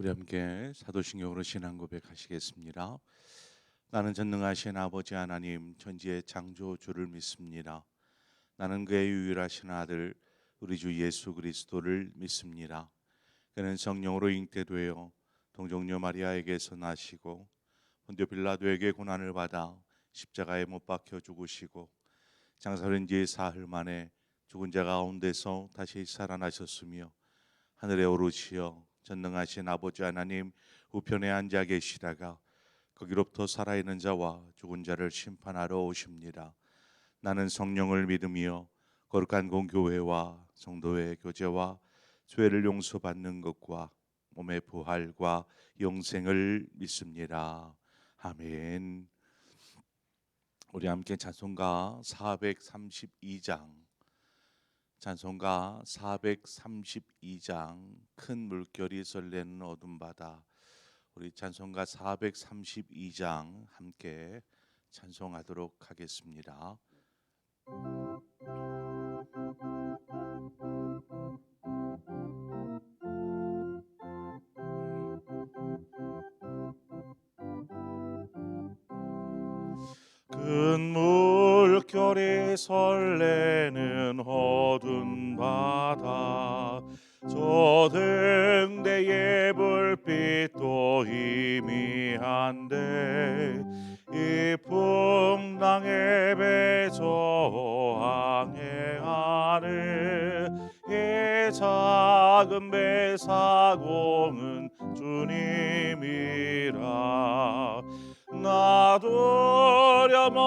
우리 함께 사도신경으로 신앙 고백하시겠습니다. 나는 전능하신 아버지 하나님 천지의 창조주를 믿습니다. 나는 그의 유일하신 아들 우리 주 예수 그리스도를 믿습니다. 그는 성령으로 잉태되어 동정녀 마리아에게서 나시고 본디오 빌라도에게 고난을 받아 십자가에 못 박혀 죽으시고 장사된 지 사흘 만에 죽은 자 가운데서 다시 살아나셨으며 하늘에 오르시어 전능하신 아버지 하나님 우편에 앉아 계시다가 거기로부터 살아있는 자와 죽은 자를 심판하러 오십니다. 나는 성령을 믿으며 거룩한 공교회와 성도의 교제와 죄를 용서받는 것과 몸의 부활과 영생을 믿습니다. 아멘. 우리 함께 찬송가 432장 찬송가 432장 큰 물결이 설레는 어둠 바다. 우리 찬송가 432장 함께 찬송하도록 하겠습니다. 큰 물결이 설레는 어두운 바다 저 등대의 불빛도 희미한데 이 풍랑에 배저 항해하는 이 작은 배 사공은 주님이라 나 두려움없네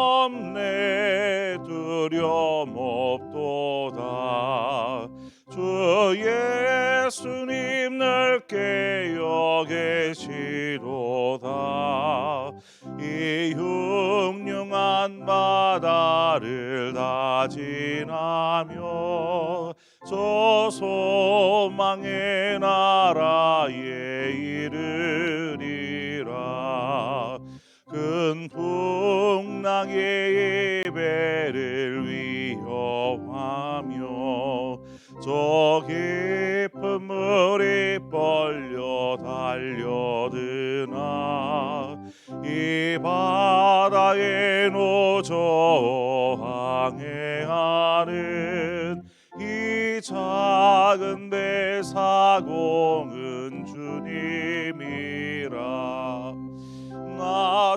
두려움없도다 주 예수님 늘 깨어 계시도다 이 흉흉한 바다를 다 지나며 저 소망의 나라에 이르리라 큰 풍랑의 배를 위협하며 저 깊은 물이 벌려 달려드나 이 바다에 노저 항해하는 이 작은 배 사공은 주님이라 나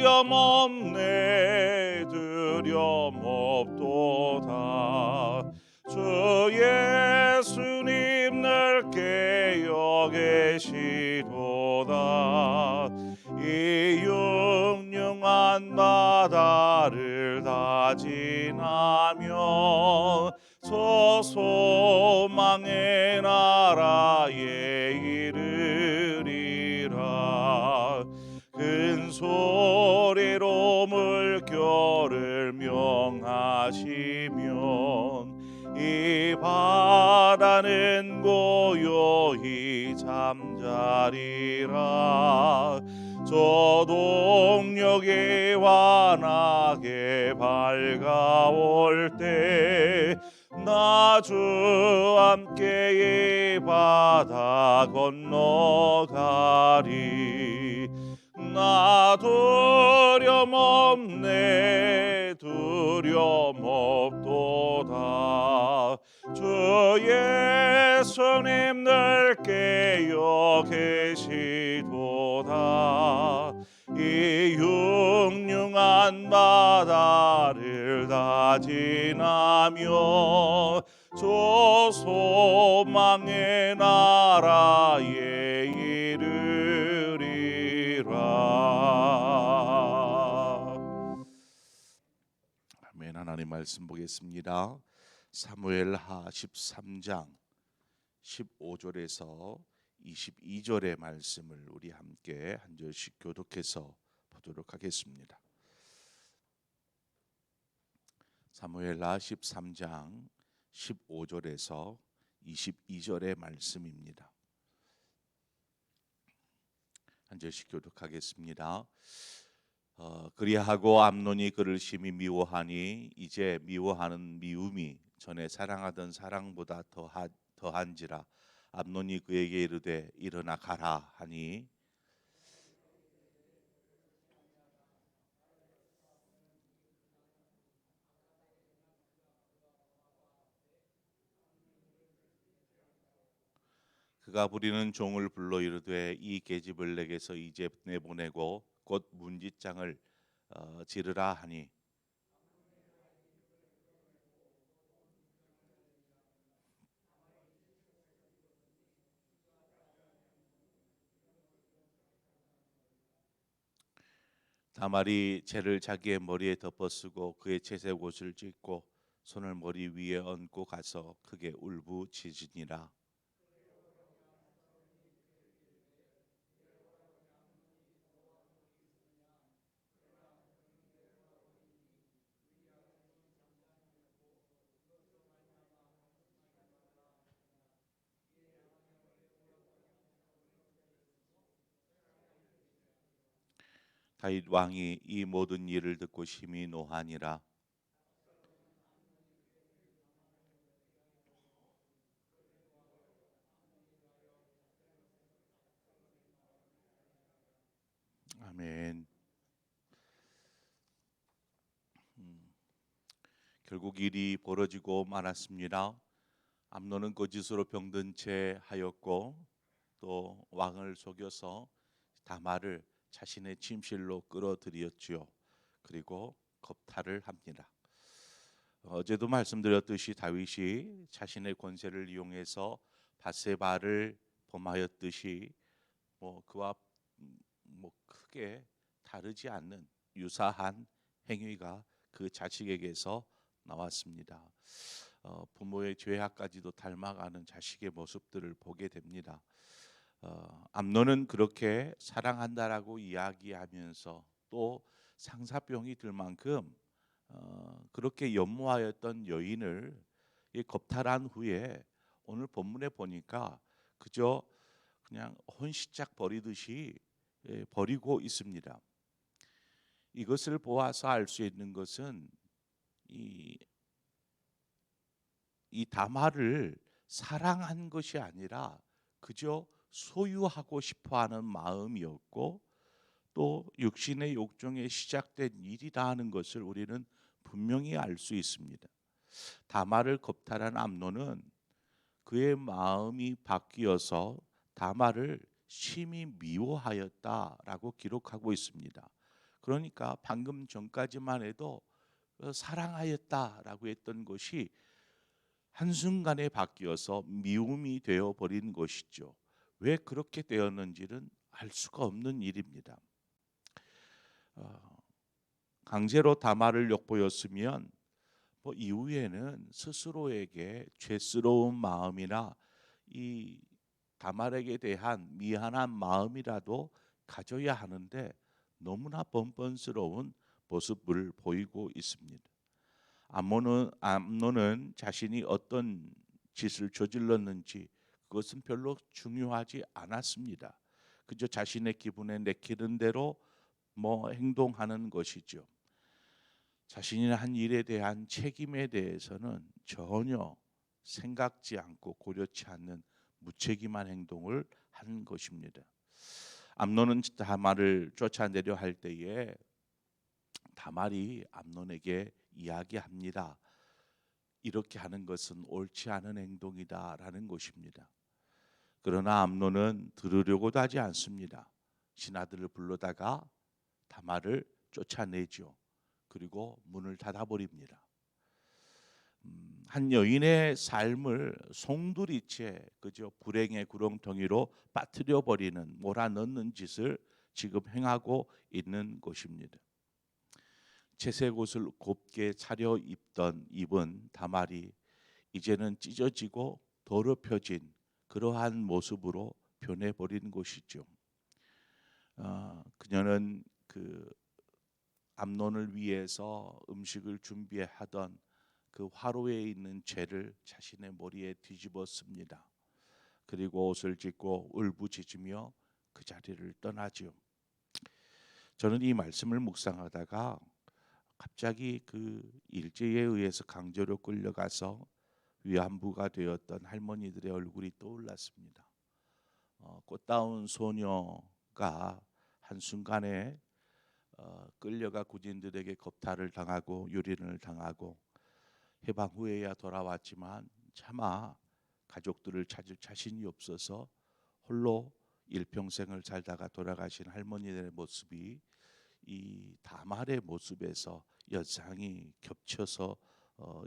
두려움없네 두려움없도다 주 예수님 늘 깨어 계시도다 이 흉흉한 바다를 다 지나며 저 소망의 나라에 이르리라 큰 소리로 물결을 명하시면 이 바다는 고요히 잠자리라 저 동력이 환하게 밝아올 때 나 주 함께 이 바다 건너가리 나 두려움없네 두려움없도다 주 예수님 늘 깨어 계시도다 이 흉흉한 바다를 다 지나며 저 소망의 나라에 이르리라. 아멘. 하나님 말씀 보겠습니다. 사무엘하 13장 15절에서 22절의 말씀을 우리 함께 한 절씩 교독해서 보도록 하겠습니다. 사무엘하 13장 15절에서 22절의 말씀입니다. 한 절씩 교독하겠습니다. 그리하고 암논이 그를 심히 미워하니 이제 미워하는 미움이 전에 사랑하던 사랑보다 더한지라 암논이 그에게 이르되 일어나 가라 하니 그가 부리는 종을 불러 이르되 이 계집을 내게서 이제 내보내고 곧 문지장을 지르라 하니 다말이 채를 자기의 머리에 덮어쓰고 그의 채색 옷을 찢고 손을 머리 위에 얹고 가서 크게 울부짖으니라. 다윗 왕이 이 모든 일을 듣고 심히 노하니라. 아멘. 결국 일이 벌어지고 말았습니다. 암논은 거짓으로 병든 채 하였고 또 왕을 속여서 다말을 자신의 침실로 끌어들였지요. 그리고 겁탈을 합니다. 어제도 말씀드렸듯이 다윗이 자신의 권세를 이용해서 바세바를 범하였듯이 그와 크게 다르지 않는 유사한 행위가 그 자식에게서 나왔습니다. 부모의 죄악까지도 닮아가는 자식의 모습들을 보게 됩니다. 암논은 그렇게 사랑한다라고 이야기하면서 또 상사병이 들 만큼 그렇게 연모하였던 여인을 겁탈한 후에 오늘 본문에 보니까 그저 그냥 혼시짝 버리듯이 버리고 있습니다. 이것을 보아서 알 수 있는 것은 이 다말을 사랑한 것이 아니라 그저 소유하고 싶어하는 마음이었고 또 육신의 욕정에 시작된 일이다 하는 것을 우리는 분명히 알 수 있습니다. 다말을 겁탈한 암논은 그의 마음이 바뀌어서 다말을 심히 미워하였다라고 기록하고 있습니다. 그러니까 방금 전까지만 해도 사랑하였다라고 했던 것이 한순간에 바뀌어서 미움이 되어버린 것이죠. 왜 그렇게 되었는지는 알 수가 없는 일입니다. 강제로 다말을 욕보였으면 이후에는 스스로에게 죄스러운 마음이나 이 다말에게 대한 미안한 마음이라도 가져야 하는데 너무나 번번스러운 모습을 보이고 있습니다. 암논은 자신이 어떤 짓을 저질렀는지 그것은 별로 중요하지 않았습니다. 그저 자신의 기분에 내키는 대로 행동하는 것이죠. 자신이 한 일에 대한 책임에 대해서는 전혀 생각지 않고 고려치 않는 무책임한 행동을 한 것입니다. 암논은 다말을 쫓아내려 할 때에 다말이 암논에게 이야기합니다. 이렇게 하는 것은 옳지 않은 행동이다라는 것입니다. 그러나 암논은 들으려고도 하지 않습니다. 신하들을 불러다가 다말을 쫓아내죠. 그리고 문을 닫아버립니다. 한 여인의 삶을 송두리째 그저 불행의 구렁텅이로 빠뜨려 버리는 몰아넣는 짓을 지금 행하고 있는 것입니다. 채색 옷을 곱게 차려 입은 다말이 이제는 찢어지고 더럽혀진 그러한 모습으로 변해버린 것이죠. 그녀는 그 암논을 위해서 음식을 준비하던 그 화로에 있는 재를 자신의 머리에 뒤집었습니다. 그리고 옷을 찢고 울부짖으며 그 자리를 떠나지요. 저는 이 말씀을 묵상하다가 갑자기 그 일제에 의해서 강제로 끌려가서 위안부가 되었던 할머니들의 얼굴이 떠올랐습니다. 꽃다운 소녀가 한순간에 끌려가 군인들에게 겁탈을 당하고 유린을 당하고 해방 후에야 돌아왔지만 차마 가족들을 찾을 자신이 없어서 홀로 일평생을 살다가 돌아가신 할머니들의 모습이 이 다말의 모습에서 연상이 겹쳐서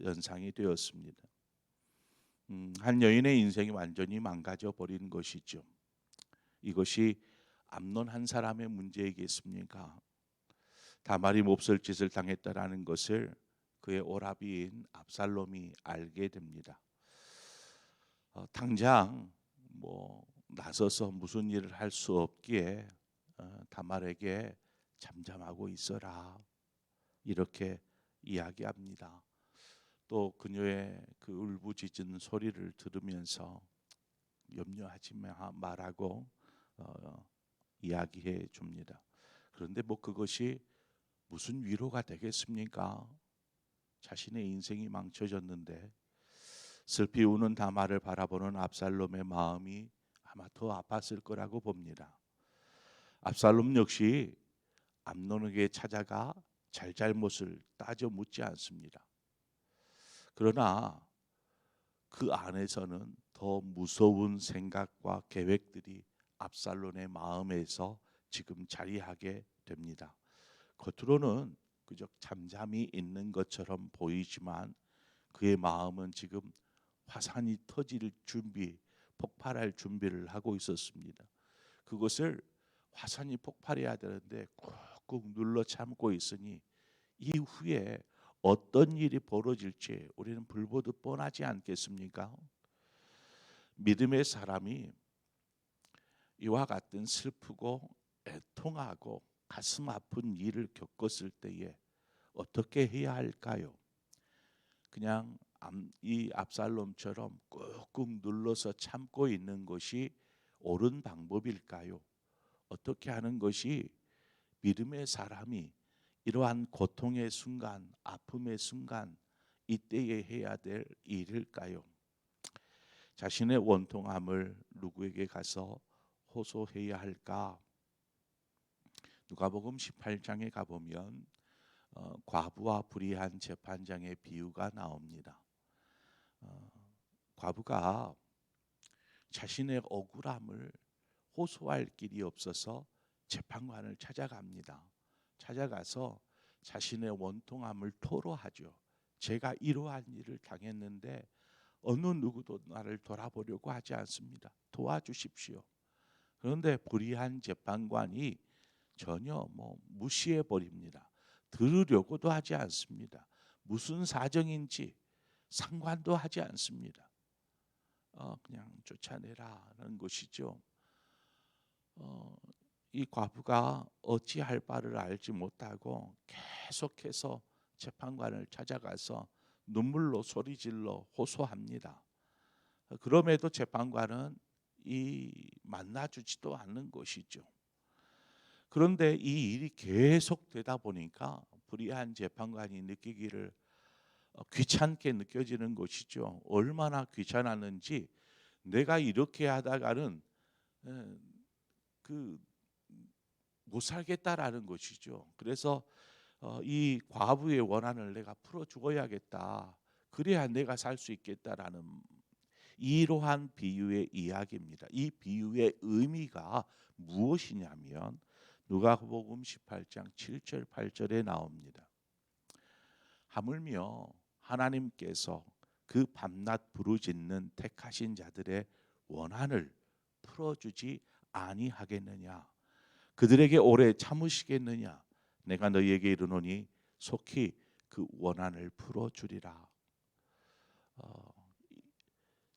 연상이 되었습니다. 한 여인의 인생이 완전히 망가져 버린 것이죠. 이것이 암논 한 사람의 문제이겠습니까? 다말이 몹쓸 짓을 당했다라는 것을 그의 오라비인 압살롬이 알게 됩니다. 당장 나서서 무슨 일을 할 수 없기에 다말에게 잠잠하고 있어라 이렇게 이야기합니다. 또 그녀의 그 울부짖은 소리를 들으면서 염려하지 말라고 이야기해 줍니다. 그런데 그것이 무슨 위로가 되겠습니까? 자신의 인생이 망쳐졌는데 슬피 우는 다말을 바라보는 압살롬의 마음이 아마 더 아팠을 거라고 봅니다. 압살롬 역시 암논에게 찾아가 잘잘못을 따져 묻지 않습니다. 그러나 그 안에서는 더 무서운 생각과 계획들이 압살롬의 마음에서 지금 자리하게 됩니다. 겉으로는 그저 잠잠히 있는 것처럼 보이지만 그의 마음은 지금 화산이 터질 준비, 폭발할 준비를 하고 있었습니다. 그것을 화산이 폭발해야 되는데 꾹꾹 눌러 참고 있으니 이후에 어떤 일이 벌어질지 우리는 불보듯 뻔하지 않겠습니까? 믿음의 사람이 이와 같은 슬프고 애통하고 가슴 아픈 일을 겪었을 때에 어떻게 해야 할까요? 그냥 이 압살롬처럼 꾹꾹 눌러서 참고 있는 것이 옳은 방법일까요? 어떻게 하는 것이 믿음의 사람이 이러한 고통의 순간, 아픔의 순간 이때에 해야 될 일일까요? 자신의 원통함을 누구에게 가서 호소해야 할까? 누가복음 18장에 가보면 과부와 불의한 재판장의 비유가 나옵니다. 과부가 자신의 억울함을 호소할 길이 없어서 재판관을 찾아갑니다. 찾아가서 자신의 원통함을 토로하죠. 제가 이러한 일을 당했는데 어느 누구도 나를 돌아보려고 하지 않습니다. 도와주십시오. 그런데 불의한 재판관이 전혀 무시해 버립니다. 들으려고도 하지 않습니다. 무슨 사정인지 상관도 하지 않습니다. 그냥 쫓아내라는 것이죠. 이 과부가 어찌할 바를 알지 못하고 계속해서 재판관을 찾아가서 눈물로 소리질러 호소합니다. 그럼에도 재판관은 만나주지도 않는 것이죠. 그런데 이 일이 계속되다 보니까 불의한 재판관이 느끼기를 귀찮게 느껴지는 것이죠. 얼마나 귀찮았는지 내가 이렇게 하다가는 못 살겠다라는 것이죠. 그래서 이 과부의 원한을 내가 풀어 죽어야겠다. 그래야 내가 살 수 있겠다라는 이러한 비유의 이야기입니다. 이 비유의 의미가 무엇이냐면 누가복음 18장 7절 8절에 나옵니다. 하물며 하나님께서 그 밤낮 부르짖는 택하신 자들의 원한을 풀어주지 아니하겠느냐? 그들에게 오래 참으시겠느냐? 내가 너희에게 이르노니 속히 그 원한을 풀어주리라.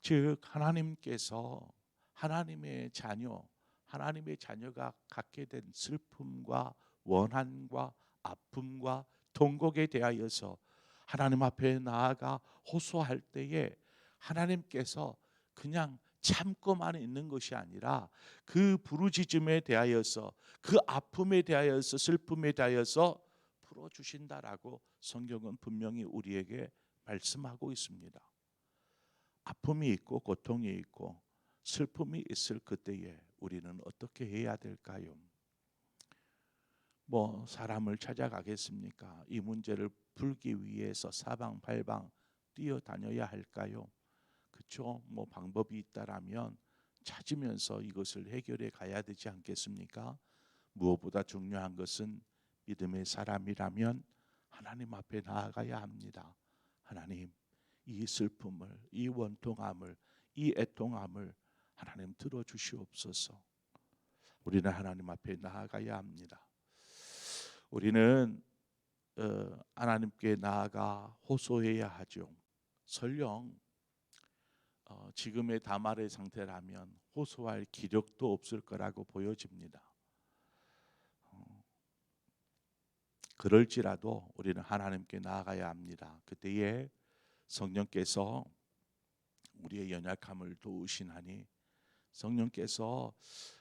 즉 하나님께서 하나님의 자녀가 갖게 된 슬픔과 원한과 아픔과 통곡에 대하여서 하나님 앞에 나아가 호소할 때에 하나님께서 그냥 참고만 있는 것이 아니라 그 부르짖음에 대하여서 그 아픔에 대하여서 슬픔에 대하여서 풀어주신다라고 성경은 분명히 우리에게 말씀하고 있습니다. 아픔이 있고 고통이 있고 슬픔이 있을 그때에 우리는 어떻게 해야 될까요? 뭐 사람을 찾아가겠습니까? 이 문제를 풀기 위해서 사방팔방 뛰어다녀야 할까요? 그렇죠? 뭐 방법이 있다라면 찾으면서 이것을 해결해 가야 되지 않겠습니까? 무엇보다 중요한 것은 믿음의 사람이라면 하나님 앞에 나아가야 합니다. 하나님, 이 슬픔을, 이 원통함을, 이 애통함을 하나님 들어주시옵소서. 우리는 하나님 앞에 나아가야 합니다. 우리는 하나님께 나아가 호소해야 하죠. 설령 지금의 다말의 상태라면 호소할 기력도 없을 거라고 보여집니다. 그럴지라도 우리는 하나님께 나아가야 합니다. 그때에 성령께서 우리의 연약함을 도우시나니 성령께서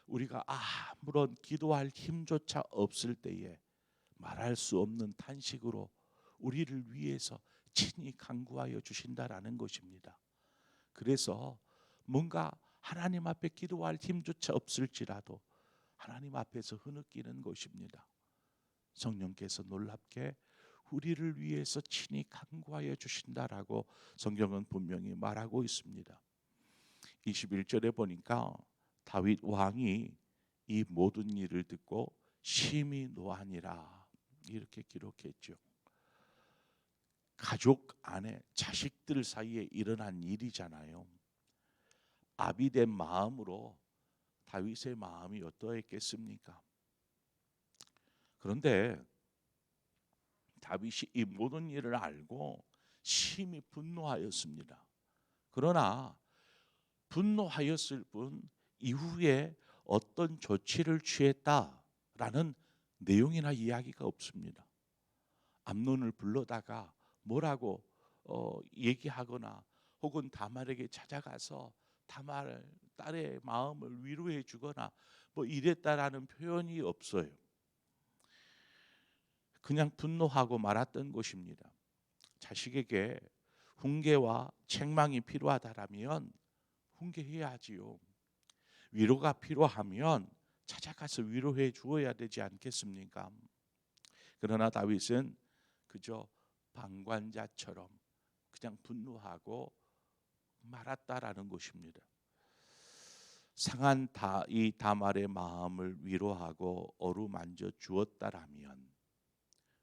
우리가 아무런 기도할 힘조차 없을 때에 말할 수 없는 탄식으로 우리를 위해서 친히 간구하여 주신다라는 것입니다. 그래서 뭔가 하나님 앞에 기도할 힘조차 없을지라도 하나님 앞에서 흐느끼는 것입니다. 성령께서 놀랍게 우리를 위해서 친히 간구하여 주신다라고 성경은 분명히 말하고 있습니다. 21절에 보니까 다윗 왕이 이 모든 일을 듣고 심히 노하니라 이렇게 기록했죠. 가족 안에 자식들 사이에 일어난 일이잖아요. 아비된 마음으로 다윗의 마음이 어떠했겠습니까? 그런데 다윗이 이 모든 일을 알고 심히 분노하였습니다. 그러나 분노하였을 뿐 이후에 어떤 조치를 취했다라는 내용이나 이야기가 없습니다. 암논을 불러다가 뭐라고 얘기하거나 혹은 다말에게 찾아가서 다말 딸의 마음을 위로해 주거나 뭐 이랬다라는 표현이 없어요. 그냥 분노하고 말았던 것입니다. 자식에게 훈계와 책망이 필요하다라면 훈계해야지요. 위로가 필요하면 찾아가서 위로해 주어야 되지 않겠습니까? 그러나 다윗은 그저 방관자처럼 그냥 분노하고 말았다라는 것입니다. 상한 이 다말의 마음을 위로하고 어루만져 주었다라면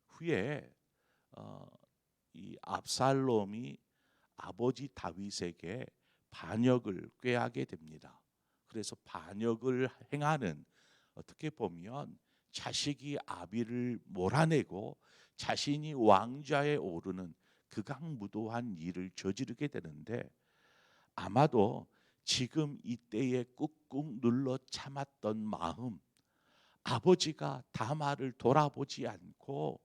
후에 이 압살롬이 아버지 다윗에게 반역을 꾀하게 됩니다. 그래서 반역을 행하는 어떻게 보면 자식이 아비를 몰아내고 자신이 왕좌에 오르는 극악무도한 일을 저지르게 되는데 아마도 지금 이때에 꾹꾹 눌러 참았던 마음, 아버지가 다말을 돌아보지 않고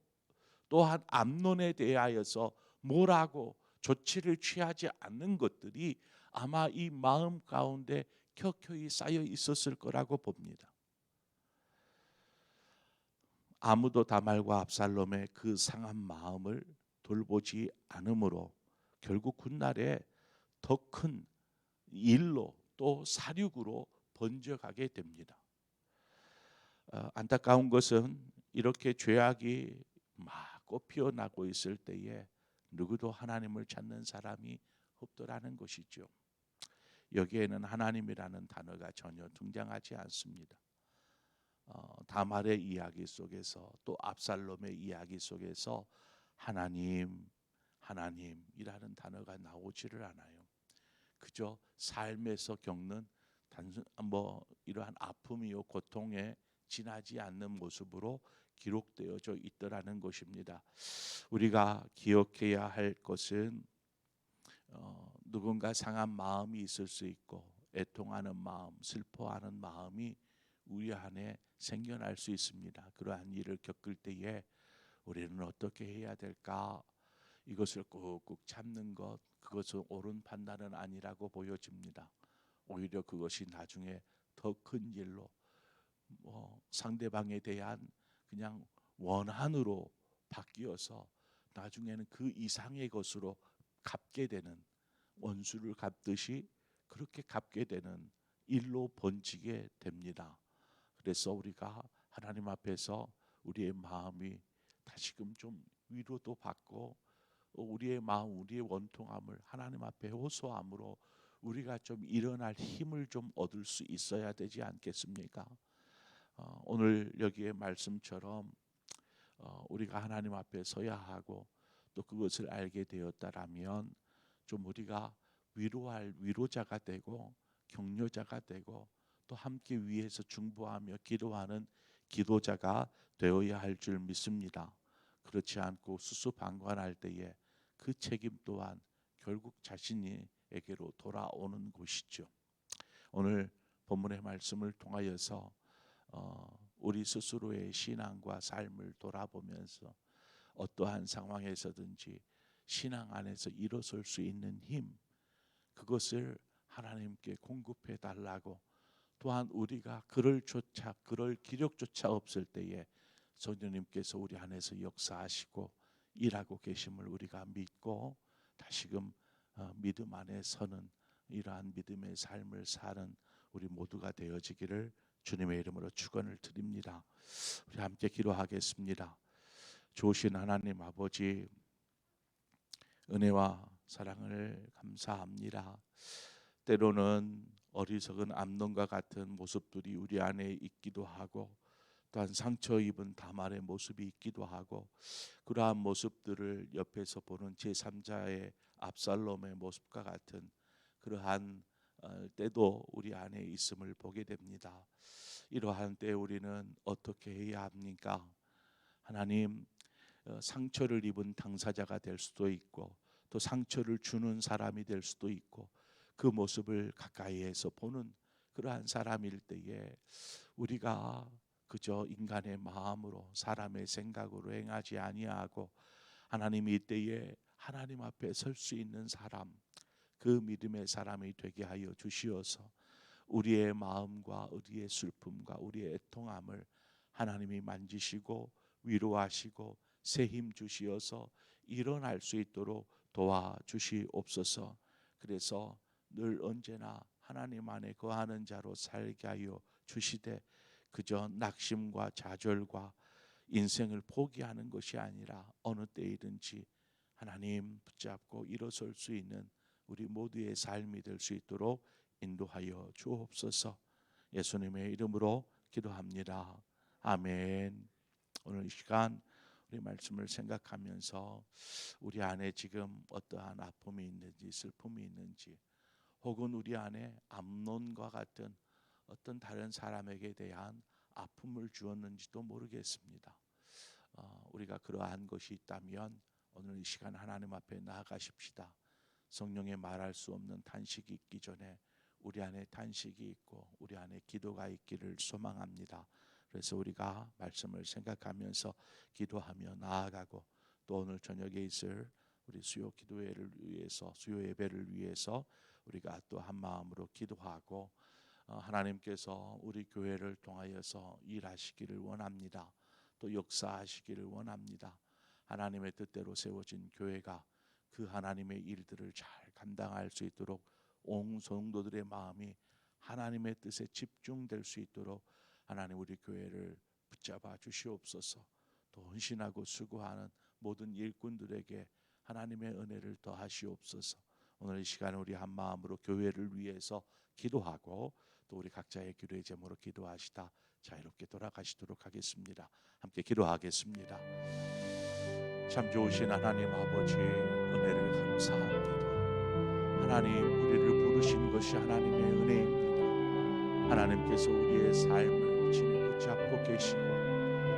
또한 암논에 대하여서 뭐라고 조치를 취하지 않는 것들이 아마 이 마음 가운데 켜켜이 쌓여 있었을 거라고 봅니다. 아무도 다말과 압살롬의 그 상한 마음을 돌보지 않으므로 결국 훗날에 더 큰 일로 또 사륙으로 번져가게 됩니다. 안타까운 것은 이렇게 죄악이 막 꽃피어나고 있을 때에 누구도 하나님을 찾는 사람이 없더라는 것이죠. 여기에는 하나님이라는 단어가 전혀 등장하지 않습니다. 다말의 이야기 속에서 또 압살롬의 이야기 속에서 하나님이라는 단어가 나오지를 않아요. 그저 삶에서 겪는 단순 이러한 아픔이요 고통에 지나지 않는 모습으로 기록되어져 있더라는 것입니다. 우리가 기억해야 할 것은 누군가 상한 마음이 있을 수 있고 애통하는 마음, 슬퍼하는 마음이 우리 안에 생겨날 수 있습니다. 그러한 일을 겪을 때에 우리는 어떻게 해야 될까? 이것을 꾹꾹 참는 것, 그것은 옳은 판단은 아니라고 보여집니다. 오히려 그것이 나중에 더 큰 일로 상대방에 대한 그냥 원한으로 바뀌어서 나중에는 그 이상의 것으로 갚게 되는 원수를 갚듯이 그렇게 갚게 되는 일로 번지게 됩니다. 그래서 우리가 하나님 앞에서 우리의 마음이 다시금 좀 위로도 받고 우리의 마음, 우리의 원통함을 하나님 앞에 호소함으로 우리가 좀 일어날 힘을 좀 얻을 수 있어야 되지 않겠습니까? 오늘 여기에 말씀처럼 우리가 하나님 앞에 서야 하고 또 그것을 알게 되었다라면 좀 우리가 위로할 위로자가 되고 격려자가 되고 또 함께 위에서 중보하며 기도하는 기도자가 되어야 할 줄 믿습니다. 그렇지 않고 수수방관할 때에 그 책임 또한 결국 자신에게로 돌아오는 것이죠. 오늘 본문의 말씀을 통하여서 우리 스스로의 신앙과 삶을 돌아보면서 어떠한 상황에서든지 신앙 안에서 일어설 수 있는 힘, 그것을 하나님께 공급해 달라고, 또한 우리가 그럴 기력조차 없을 때에 성령님께서 우리 안에서 역사하시고 일하고 계심을 우리가 믿고 다시금 믿음 안에 서는 이러한 믿음의 삶을 사는 우리 모두가 되어지기를 주님의 이름으로 축원을 드립니다. 우리 함께 기도하겠습니다. 좋으신 하나님 아버지, 은혜와 사랑을 감사합니다. 때로는 어리석은 암논과 같은 모습들이 우리 안에 있기도 하고 또한 상처 입은 다말의 모습이 있기도 하고 그러한 모습들을 옆에서 보는 제3자의 압살롬의 모습과 같은 그러한 때도 우리 안에 있음을 보게 됩니다. 이러한 때 우리는 어떻게 해야 합니까? 하나님, 상처를 입은 당사자가 될 수도 있고 또 상처를 주는 사람이 될 수도 있고 그 모습을 가까이에서 보는 그러한 사람일 때에 우리가 그저 인간의 마음으로 사람의 생각으로 행하지 아니하고 하나님이 이때에 하나님 앞에 설 수 있는 사람, 그 믿음의 사람이 되게 하여 주시어서 우리의 마음과 우리의 슬픔과 우리의 애통함을 하나님이 만지시고 위로하시고 새 힘 주시어서 일어날 수 있도록 도와주시옵소서. 그래서 늘 언제나 하나님 안에 거하는 자로 살게 하여 주시되 그저 낙심과 좌절과 인생을 포기하는 것이 아니라 어느 때이든지 하나님 붙잡고 일어설 수 있는 우리 모두의 삶이 될 수 있도록 인도하여 주옵소서. 예수님의 이름으로 기도합니다. 아멘. 오늘 이 시간 우리 말씀을 생각하면서 우리 안에 지금 어떠한 아픔이 있는지 슬픔이 있는지 혹은 우리 안에 암논과 같은 어떤 다른 사람에게 대한 아픔을 주었는지도 모르겠습니다. 우리가 그러한 것이 있다면 오늘 이 시간 하나님 앞에 나아가십시다. 성령의 말할 수 없는 탄식이 있기 전에 우리 안에 탄식이 있고 우리 안에 기도가 있기를 소망합니다. 그래서 우리가 말씀을 생각하면서 기도하며 나아가고 또 오늘 저녁에 있을 우리 수요 기도회를 위해서 수요 예배를 위해서 우리가 또 한 마음으로 기도하고 하나님께서 우리 교회를 통하여서 일하시기를 원합니다. 또 역사하시기를 원합니다. 하나님의 뜻대로 세워진 교회가 그 하나님의 일들을 잘 감당할 수 있도록 온 성도들의 마음이 하나님의 뜻에 집중될 수 있도록 하나님 우리 교회를 붙잡아 주시옵소서. 또 헌신하고 수고하는 모든 일꾼들에게 하나님의 은혜를 더하시옵소서. 오늘 이 시간에 우리 한 마음으로 교회를 위해서 기도하고 또 우리 각자의 기도의 제목으로 기도하시다 자유롭게 돌아가시도록 하겠습니다. 함께 기도하겠습니다. 참 좋으신 하나님 아버지, 은혜를 감사합니다. 하나님, 우리를 부르신 것이 하나님의 은혜입니다. 하나님께서 우리의 삶을 친히 붙잡고 계시고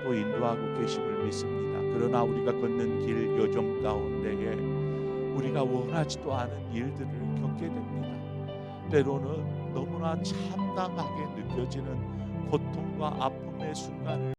또 인도하고 계심을 믿습니다. 그러나 우리가 걷는 길 여정 가운데에 우리가 원하지도 않은 일들을 겪게 됩니다. 때로는 너무나 참담하게 느껴지는 고통과 아픔의 순간을